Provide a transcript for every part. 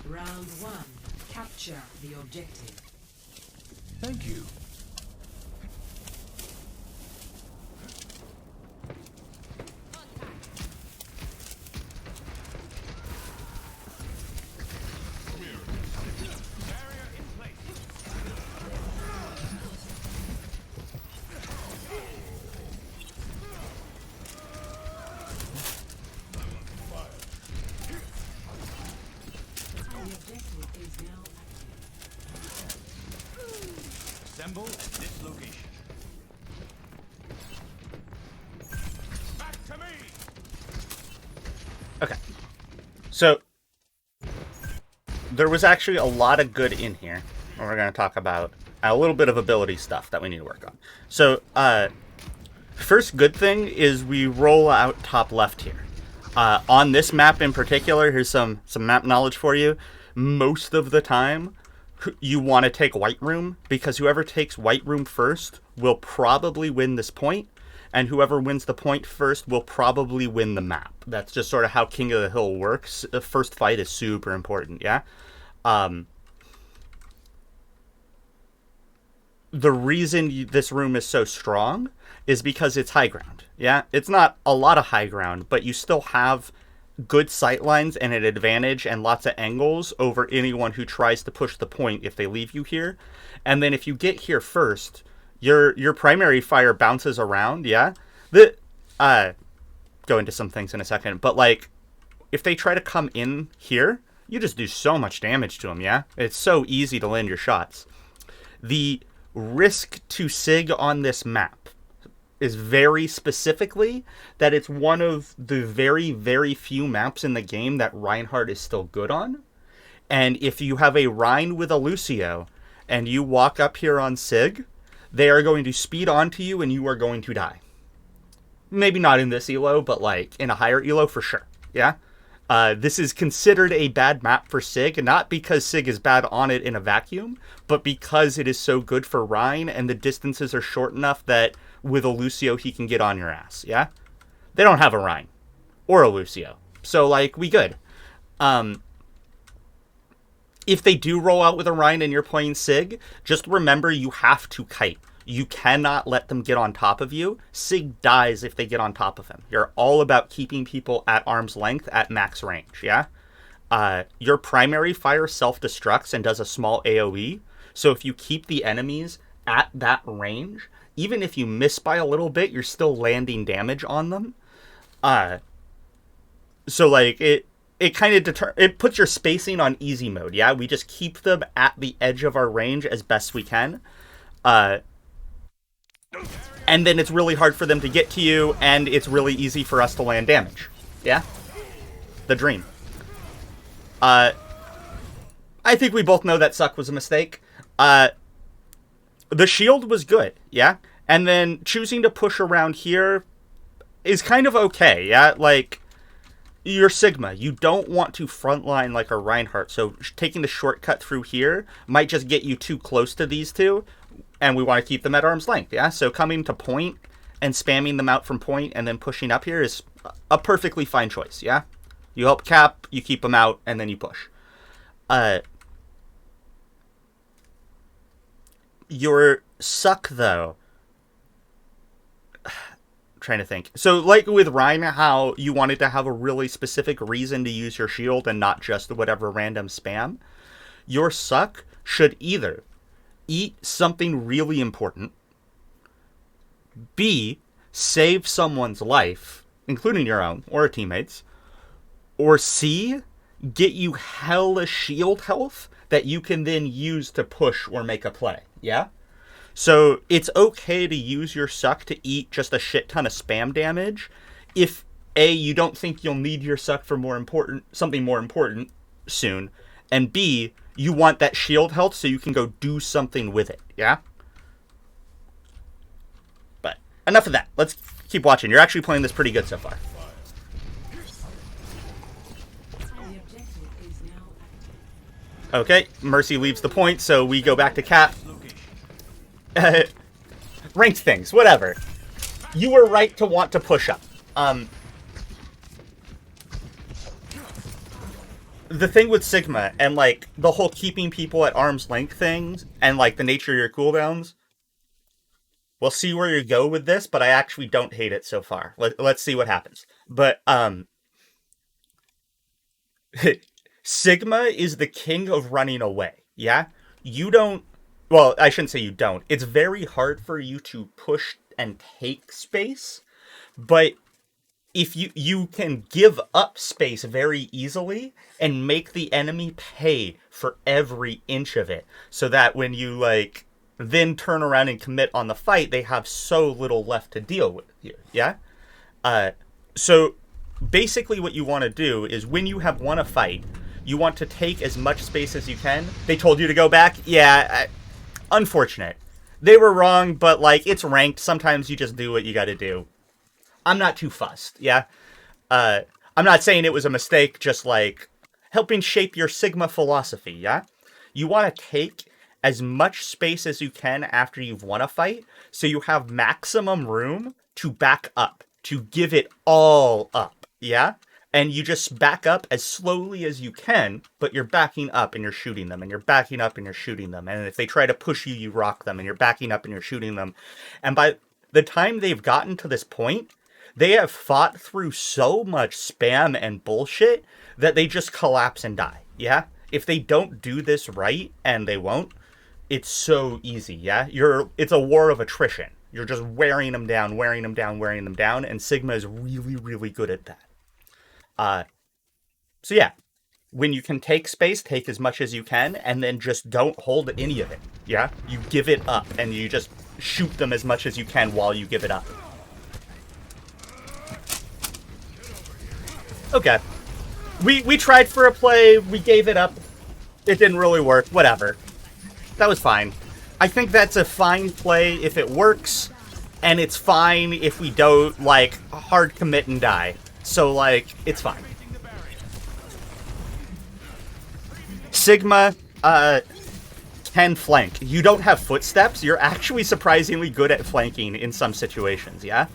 Round one. Capture the objective. Thank you. Assemble at this location. Back to me! Okay. So, there was actually a lot of good in here. And we're going to talk about a little bit of ability stuff that we need to work on. So, first good thing is we roll out top left here. On this map in particular, here's some map knowledge for you. Most of the time, you want to take White Room, because whoever takes White Room first will probably win this point, and whoever wins the point first will probably win the map. That's just sort of how King of the Hill works. The first fight is super important, yeah? The reason this room is so strong is because it's high ground, yeah? It's not a lot of high ground, but you still have good sight lines and an advantage and lots of angles over anyone who tries to push the point if they leave you here. And then if you get here first, your primary fire bounces around, yeah? Go into some things in a second, but like, if they try to come in here, you just do so much damage to them, yeah? It's so easy to land your shots. The risk to Sig on this map is very specifically that it's one of the very, very few maps in the game that Reinhardt is still good on. And if you have a Rein with a Lucio and you walk up here on Sig, they are going to speed onto you and you are going to die. Maybe not in this elo, but like in a higher elo for sure. Yeah? This is considered a bad map for Sig, not because Sig is bad on it in a vacuum, but because it is so good for Rein and the distances are short enough that with a Lucio he can get on your ass, yeah? They don't have a Rein or a Lucio, so like, we good. If they do roll out with a Rein and you're playing Sig, just remember you have to kite. You cannot let them get on top of you. Sig dies if they get on top of him. You're all about keeping people at arm's length at max range, yeah? Your primary fire self-destructs and does a small AoE, so if you keep the enemies at that range, even if you miss by a little bit, you're still landing damage on them. So like, it kind of it puts your spacing on easy mode, yeah? We just keep them at the edge of our range as best we can. And then it's really hard for them to get to you, and it's really easy for us to land damage. Yeah? The dream. I think we both know that Suck was a mistake. The shield was good, yeah? And then choosing to push around here is kind of okay, yeah? Like, you're Sigma. You don't want to frontline like a Reinhardt, so taking the shortcut through here might just get you too close to these two, and we want to keep them at arm's length, yeah? So coming to point and spamming them out from point and then pushing up here is a perfectly fine choice, yeah? You help cap, you keep them out, and then you push. Your Suck, though, trying to think. So, like with Rein, how you wanted to have a really specific reason to use your shield and not just whatever random spam, your Suck should either eat something really important, B, save someone's life, including your own or a teammate's, or C, get you hella shield health that you can then use to push or make a play, yeah? So it's okay to use your Suck to eat just a shit ton of spam damage if A, you don't think you'll need your Suck for something more important soon, and B, you want that shield health so you can go do something with it, yeah? But enough of that. Let's keep watching. You're actually playing this pretty good so far. Okay, Mercy leaves the point, so we go back to Cap. Ranked things, whatever. You were right to want the thing with Sigma and, like, the whole keeping people at arm's length things and, like, the nature of your cooldowns, we'll see where you go with this, but I actually don't hate it so far. Let's see what happens. But, Sigma is the king of running away, yeah? You don't... Well, I shouldn't say you don't. It's very hard for you to push and take space, but if you can give up space very easily and make the enemy pay for every inch of it, so that when you, like, then turn around and commit on the fight, they have so little left to deal with you, yeah? So basically what you want to do is when you have won a fight, you want to take as much space as you can. They told you to go back? Yeah, unfortunate. They were wrong, but, like, it's ranked. Sometimes you just do what you gotta do. I'm not too fussed, yeah? I'm not saying it was a mistake, just, like, helping shape your Sigma philosophy, yeah? You want to take as much space as you can after you've won a fight, so you have maximum room to back up, to give it all up, yeah? And you just back up as slowly as you can, but you're backing up and you're shooting them, and you're backing up and you're shooting them. And if they try to push you, you rock them, and you're backing up and you're shooting them. And by the time they've gotten to this point, they have fought through so much spam and bullshit that they just collapse and die, yeah? If they don't do this right, and they won't, it's so easy, yeah? It's a war of attrition. You're just wearing them down, wearing them down, wearing them down, and Sigma is really, really good at that. So yeah, when you can take space, take as much as you can, and then just don't hold any of it, yeah? You give it up, and you just shoot them as much as you can while you give it up. Okay. We tried for a play, we gave it up. It didn't really work, whatever. That was fine. I think that's a fine play if it works, and it's fine if we don't, like, hard commit and die. So, like, it's fine. Sigma, can flank. You don't have footsteps, you're actually surprisingly good at flanking in some situations, yeah?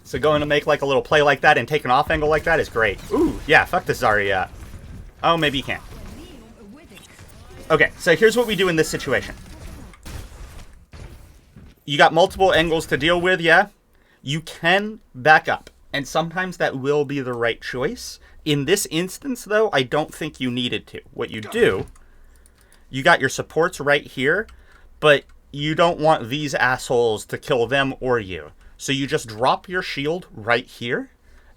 So going to make, like, a little play like that and take an off angle like that is great. Ooh, yeah, fuck this Zarya. Oh, maybe you can't. Okay, so here's what we do in this situation. You got multiple angles to deal with, yeah? You can back up, and sometimes that will be the right choice. In this instance, though, I don't think you needed to. What you do, you got your supports right here, but you don't want these assholes to kill them or you. So you just drop your shield right here,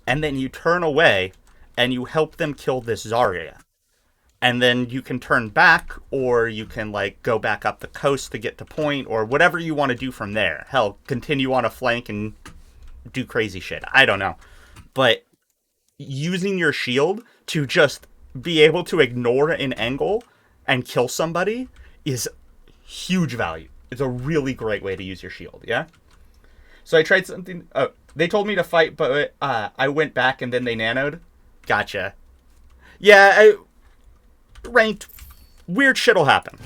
and then you turn away, and you help them kill this Zarya. And then you can turn back, or you can, like, go back up the coast to get to point, or whatever you want to do from there. Hell, continue on a flank and do crazy shit. I don't know. But using your shield to just be able to ignore an angle and kill somebody is huge value. It's a really great way to use your shield, yeah? So I tried something... Oh, they told me to fight, but I went back and then they nanoed. Gotcha. Yeah, ranked, weird shit'll happen.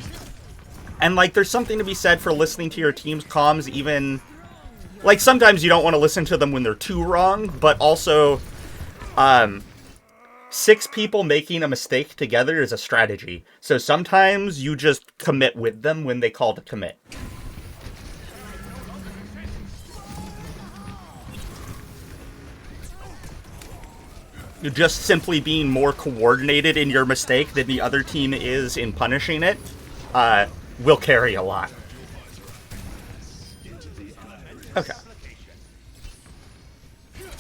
And, like, there's something to be said for listening to your team's comms, even... Like, sometimes you don't want to listen to them when they're too wrong, but also, 6 people making a mistake together is a strategy. So sometimes you just commit with them when they call to commit. Just simply being more coordinated in your mistake than the other team is in punishing it, will carry a lot. Okay.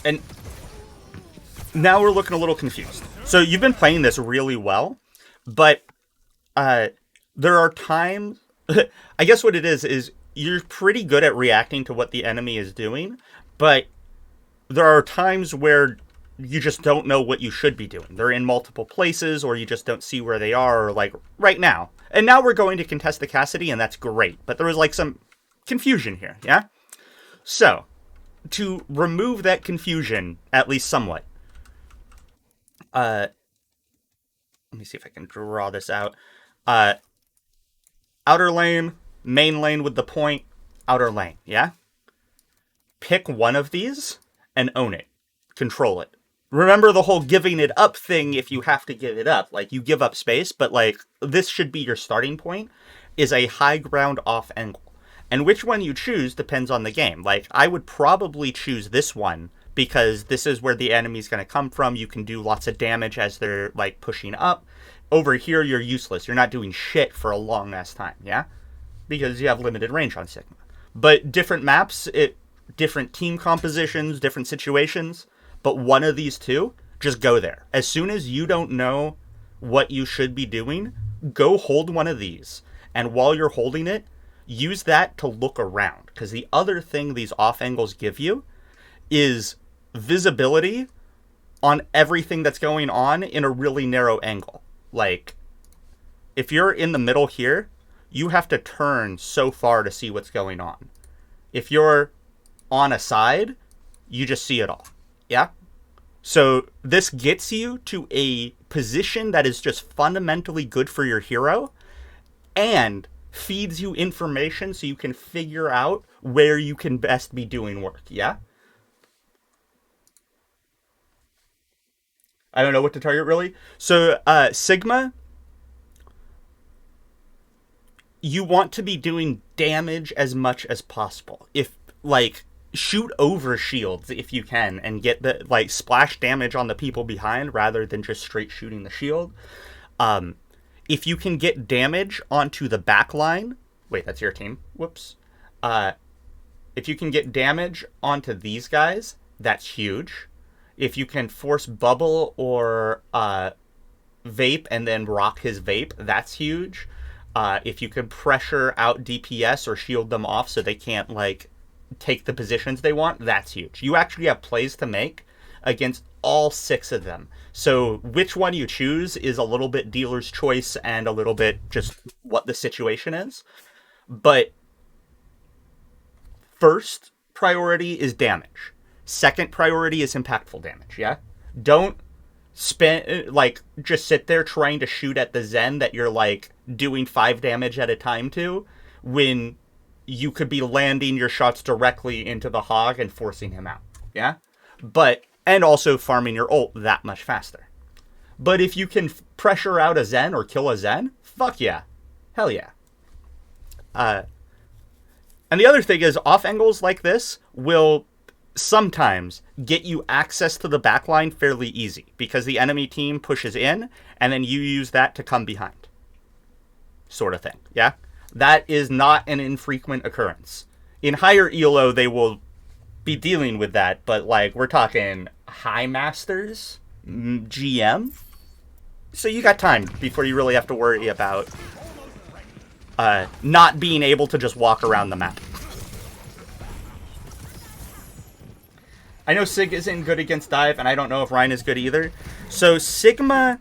And now we're looking a little confused. So you've been playing this really well, but there are times... I guess what it is you're pretty good at reacting to what the enemy is doing, but there are times where you just don't know what you should be doing. They're in multiple places, or you just don't see where they are, or, like, right now. And now we're going to contest the Cassidy, and that's great. But there was, like, some confusion here, yeah? So, to remove that confusion, at least somewhat, let me see if I can draw this out. Outer lane, main lane with the point, outer lane, yeah? Pick one of these and own it. Control it. remember the whole giving it up thing if you have to give it up. Like, you give up space, but, like, this should be your starting point, is a high ground off angle. And which one you choose depends on the game. Like, I would probably choose this one, because this is where the enemy's going to come from. You can do lots of damage as they're, like, pushing up. Over here, you're useless. You're not doing shit for a long-ass time, yeah? Because you have limited range on Sigma. But different maps, different team compositions, different situations. But one of these two, just go there. As soon as you don't know what you should be doing, go hold one of these. And while you're holding it, use that to look around. Because the other thing these off angles give you is visibility on everything that's going on in a really narrow angle. Like, if you're in the middle here, you have to turn so far to see what's going on. If you're on a side, you just see it all. Yeah? So this gets you to a position that is just fundamentally good for your hero and feeds you information so you can figure out where you can best be doing work. Yeah? I don't know what to target, really. So, Sigma, you want to be doing damage as much as possible. If, like, shoot over shields if you can and get the, like, splash damage on the people behind rather than just straight shooting the shield. If you can get damage onto the back line, wait, that's your team. Whoops. If you can get damage onto these guys, that's huge. If you can force bubble or vape and then rock his vape, that's huge. If you can pressure out DPS or shield them off so they can't, like, take the positions they want, that's huge. You actually have plays to make against all 6 of them. So which one you choose is a little bit dealer's choice and a little bit just what the situation is. But first priority is damage. Second priority is impactful damage, yeah? Don't spend, like, just sit there trying to shoot at the Zen that you're, like, doing 5 damage at a time to, when you could be landing your shots directly into the Hog and forcing him out, yeah? But, and also farming your ult that much faster. But if you can pressure out a Zen or kill a Zen, fuck yeah. Hell yeah. And the other thing is, off angles like this will sometimes get you access to the backline fairly easy, because the enemy team pushes in, and then you use that to come behind. Sort of thing, yeah? That is not an infrequent occurrence. In higher ELO, they will be dealing with that, but, like, we're talking High Masters, GM. So you got time before you really have to worry about not being able to just walk around the map. I know Sig isn't good against dive, and I don't know if Ryan is good either. So Sigma,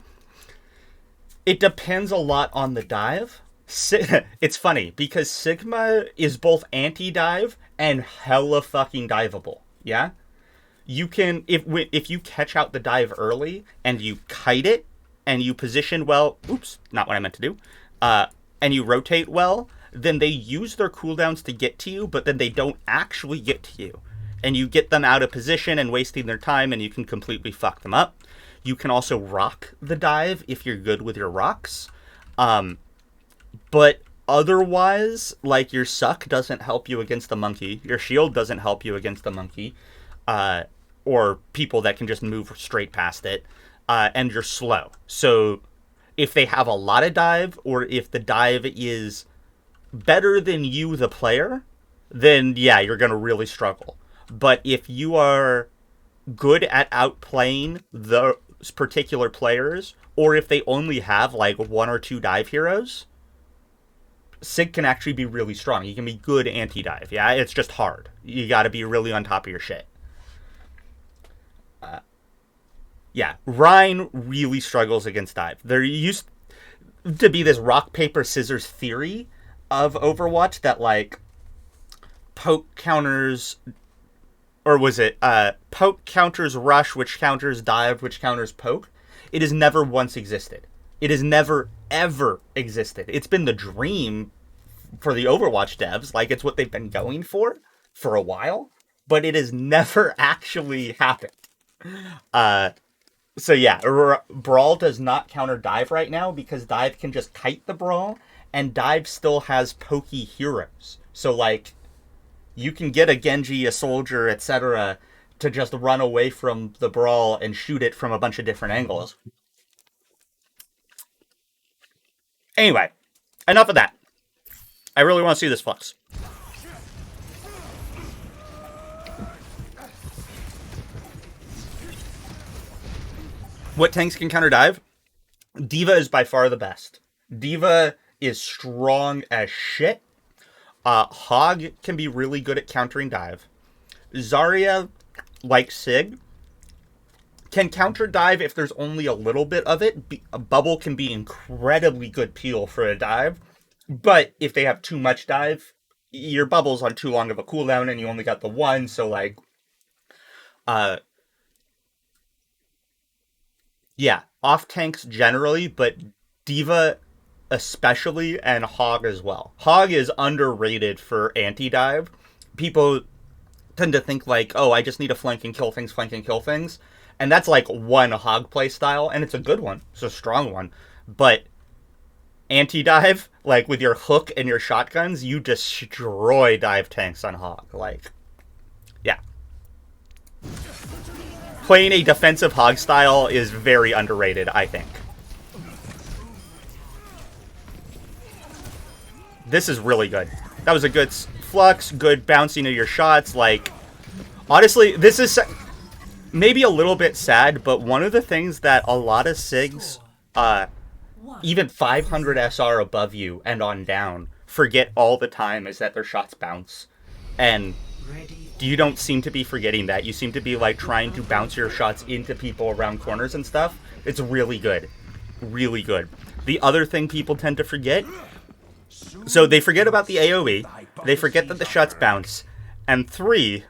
it depends a lot on the dive. It's funny, because Sigma is both anti-dive and hella fucking diveable, yeah? You can, if you catch out the dive early, and you kite it, and you position well, oops, not what I meant to do, and you rotate well, then they use their cooldowns to get to you, but then they don't actually get to you. And you get them out of position and wasting their time, and you can completely fuck them up. You can also rock the dive if you're good with your rocks. But otherwise, like, your suck doesn't help you against the monkey. Your shield doesn't help you against the monkey. Or people that can just move straight past it. And you're slow. So if they have a lot of dive, or if the dive is better than you, the player, then yeah, you're going to really struggle. But if you are good at outplaying those particular players, or if they only have, like, 1 or 2 dive heroes, Sig can actually be really strong. He can be good anti-dive. Yeah, it's just hard. You got to be really on top of your shit. Yeah, Rhine really struggles against dive. There used to be this rock, paper, scissors theory of Overwatch that, like, poke counters, or was it poke counters rush, which counters dive, which counters poke. It has never once existed. It has never, ever existed. It's been the dream for the Overwatch devs. Like, it's what they've been going for a while. But it has never actually happened. So yeah, Brawl does not counter Dive right now because Dive can just kite the Brawl, and Dive still has pokey heroes. So like, you can get a Genji, a Soldier, etc., to just run away from the Brawl and shoot it from a bunch of different angles. Anyway, enough of that. I really want to see this Flux. What tanks can counter Dive? D.Va is by far the best. D.Va is strong as shit. Hog can be really good at countering Dive. Zarya, like Sig, can counter Dive if there's only a little bit of it. A Bubble can be incredibly good peel for a Dive, but if they have too much Dive, your Bubble's on too long of a cooldown and you only got the one, so like... yeah, off tanks generally, but D.Va especially, and Hog as well. Hog is underrated for anti-dive. People tend to think like, oh, I just need to flank and kill things. And that's like one Hog play style, and it's a good one. It's a strong one. But anti-dive, like with your hook and your shotguns, you destroy dive tanks on Hog. Like, yeah. Playing a defensive Hog style is very underrated, I think. This is really good. That was a good flux, good bouncing of your shots. Like, honestly, this is maybe a little bit sad, but one of the things that a lot of SIGs, even 500 SR above you and on down, forget all the time is that their shots bounce. And you don't seem to be forgetting that. You seem to be, like, trying to bounce your shots into people around corners and stuff. It's really good. Really good. The other thing people tend to forget... So they forget about the AoE, they forget that the shots bounce, and 3,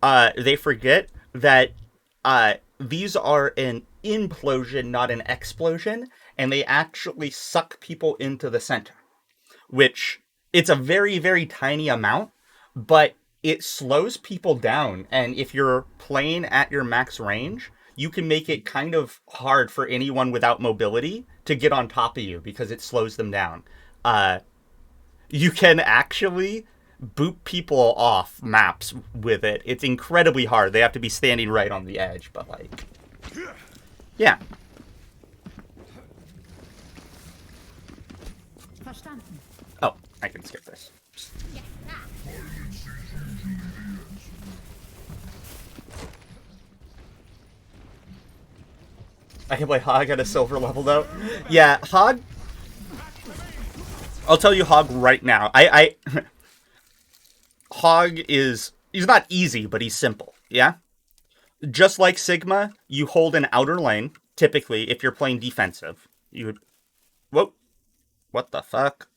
they forget that these are an implosion, not an explosion, and they actually suck people into the center. Which, it's a very, very tiny amount, but it slows people down, and if you're playing at your max range, you can make it kind of hard for anyone without mobility to get on top of you, because it slows them down. You can actually boot people off maps with it. It's incredibly hard. They have to be standing right on the edge, but like... yeah. Oh, I can skip this. I can play Hog at a silver level, though. Yeah, Hog... I'll tell you Hog right now. Hog is... he's not easy, but he's simple, yeah? Just like Sigma, you hold an outer lane, typically, if you're playing defensive. You would... whoa. What the fuck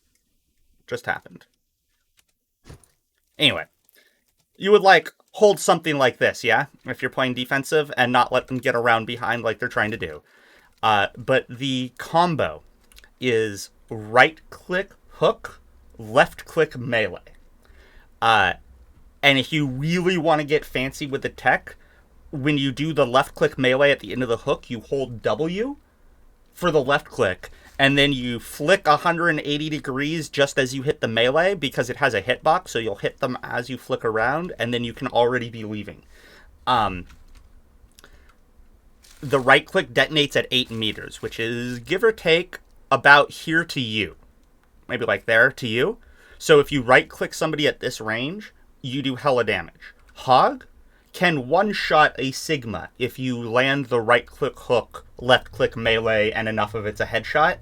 just happened? Anyway. You would, like, hold something like this, yeah? If you're playing defensive, and not let them get around behind like they're trying to do. But the combo is right-click hook, left-click melee. And if you really want to get fancy with the tech, when you do the left-click melee at the end of the hook, you hold W for the left-click, and then you flick 180 degrees just as you hit the melee, because it has a hitbox, so you'll hit them as you flick around, and then you can already be leaving. The right-click detonates at 8 meters, which is, give or take, about here to you. Maybe like there to you. So if you right-click somebody at this range, you do hella damage. Hog can one-shot a Sigma if you land the right-click hook, left-click melee, and enough of it's a headshot.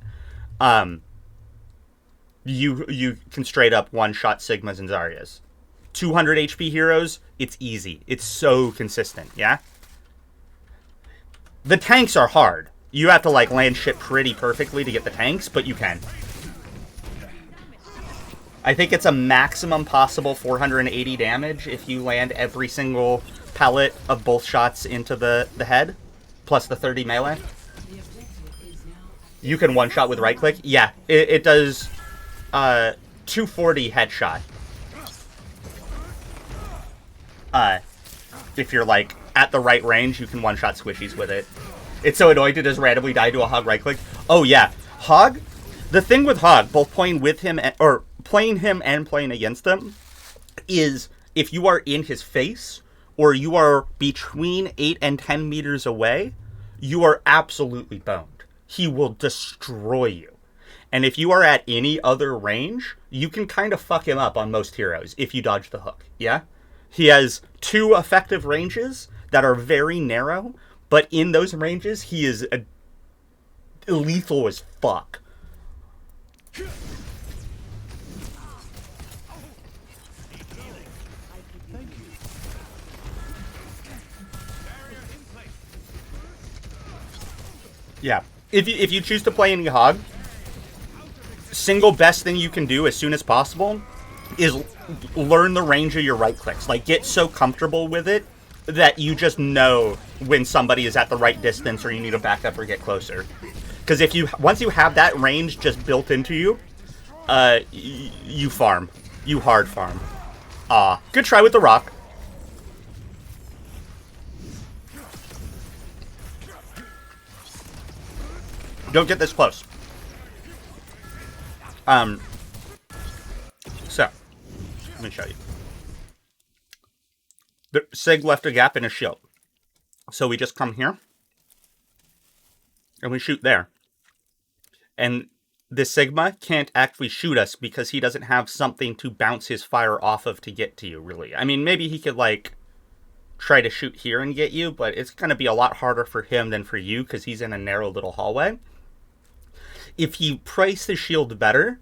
You can straight-up one-shot Sigmas and Zaryas. 200 HP heroes, it's easy. It's so consistent, yeah? The tanks are hard. You have to, like, land shit pretty perfectly to get the tanks, but you can. I think it's a maximum possible 480 damage if you land every single pellet of both shots into the head, plus the 30 melee. You can one-shot with right-click. Yeah, it does 240 headshot. If you're, like, at the right range, you can one-shot squishies with it. It's so annoying to just randomly die to a Hog right-click. Oh, yeah. Hog, the thing with Hog, both playing with him, or playing him and playing against him, is if you are in his face, or you are between 8 and 10 meters away, you are absolutely boned. He will destroy you. And if you are at any other range, you can kind of fuck him up on most heroes if you dodge the hook, yeah? He has 2 effective ranges that are very narrow, but in those ranges, he is lethal as fuck. Yeah. If you choose to play any Hog, single best thing you can do as soon as possible is learn the range of your right clicks. Like, get so comfortable with it that you just know when somebody is at the right distance or you need to back up or get closer. Because once you have that range just built into you, you farm. You hard farm. Good try with the rock. Don't get this close. So, let me show you. The Sig left a gap in his shield. So we just come here. And we shoot there. And this Sigma can't actually shoot us because he doesn't have something to bounce his fire off of to get to you, really. I mean, maybe he could, like, try to shoot here and get you, but it's going to be a lot harder for him than for you because he's in a narrow little hallway. If you price the shield better,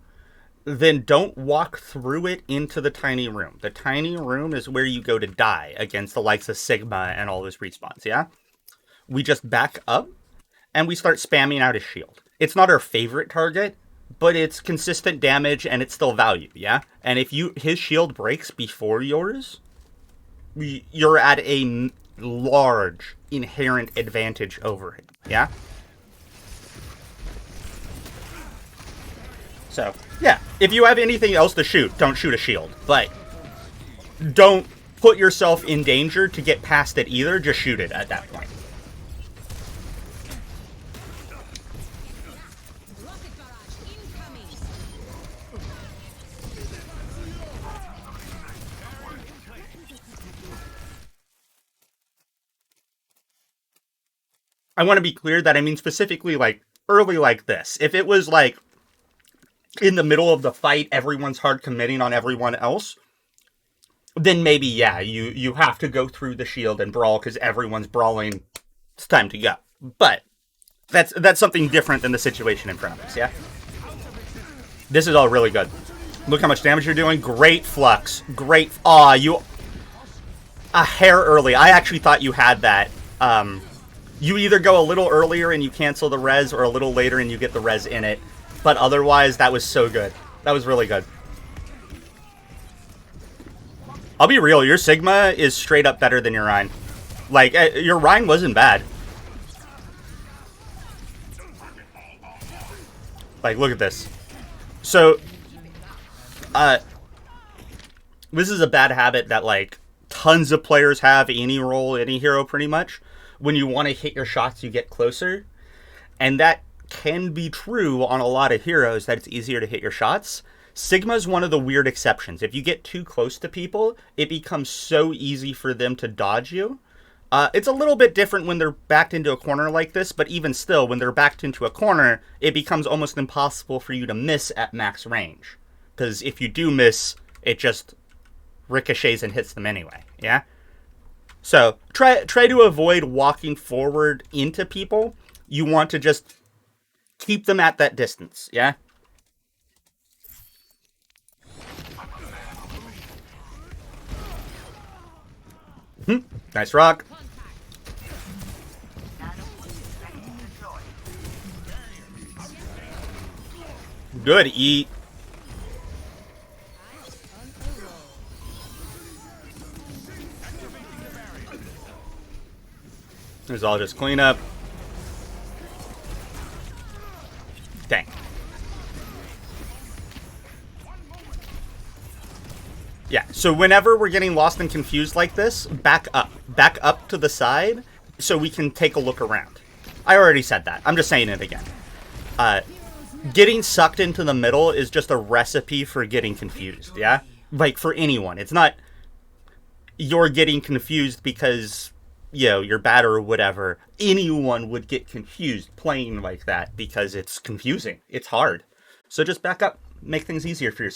then don't walk through it into the tiny room. The tiny room is where you go to die against the likes of Sigma and all those respawns, yeah? We just back up, and we start spamming out his shield. It's not our favorite target, but it's consistent damage, and it's still value, yeah? And if his shield breaks before yours, you're at a large inherent advantage over him, yeah? So, yeah, if you have anything else to shoot, don't shoot a shield. But don't put yourself in danger to get past it either. Just shoot it at that point. I want to be clear that I mean specifically, like, early like this. If it was, like, in the middle of the fight, everyone's hard committing on everyone else, then maybe, yeah, you have to go through the shield and brawl because everyone's brawling. It's time to go. But that's something different than the situation in front of us, yeah? This is all really good. Look how much damage you're doing. Great flux. Great. Aw, you... A hair early. I actually thought you had that. You either go a little earlier and you cancel the res, or a little later and you get the res in it. But otherwise, that was so good. That was really good. I'll be real, your Sigma is straight up better than your Rhine. Like, your Rhine wasn't bad. Like, look at this. So, this is a bad habit that, like, tons of players have, any role, any hero, pretty much. When you want to hit your shots, you get closer. And that can be true on a lot of heroes, that it's easier to hit your shots. Sigma's one of the weird exceptions. If you get too close to people, it becomes so easy for them to dodge you. It's a little bit different when they're backed into a corner like this, but even still, when they're backed into a corner, it becomes almost impossible for you to miss at max range. Because if you do miss, it just ricochets and hits them anyway, yeah? So, try to avoid walking forward into people. You want to just keep them at that distance, yeah? Nice rock. Good eat. There's all just cleanup. Dang. Yeah, so whenever we're getting lost and confused like this, back up. back up to the side so we can take a look around. I already said that. I'm just saying it again. Getting sucked into the middle is just a recipe for getting confused, yeah? Like, for anyone. It's not you're getting confused because, you know, you're bad or whatever. Anyone would get confused playing like that because it's confusing. It's hard. So just back up. Make things easier for yourself.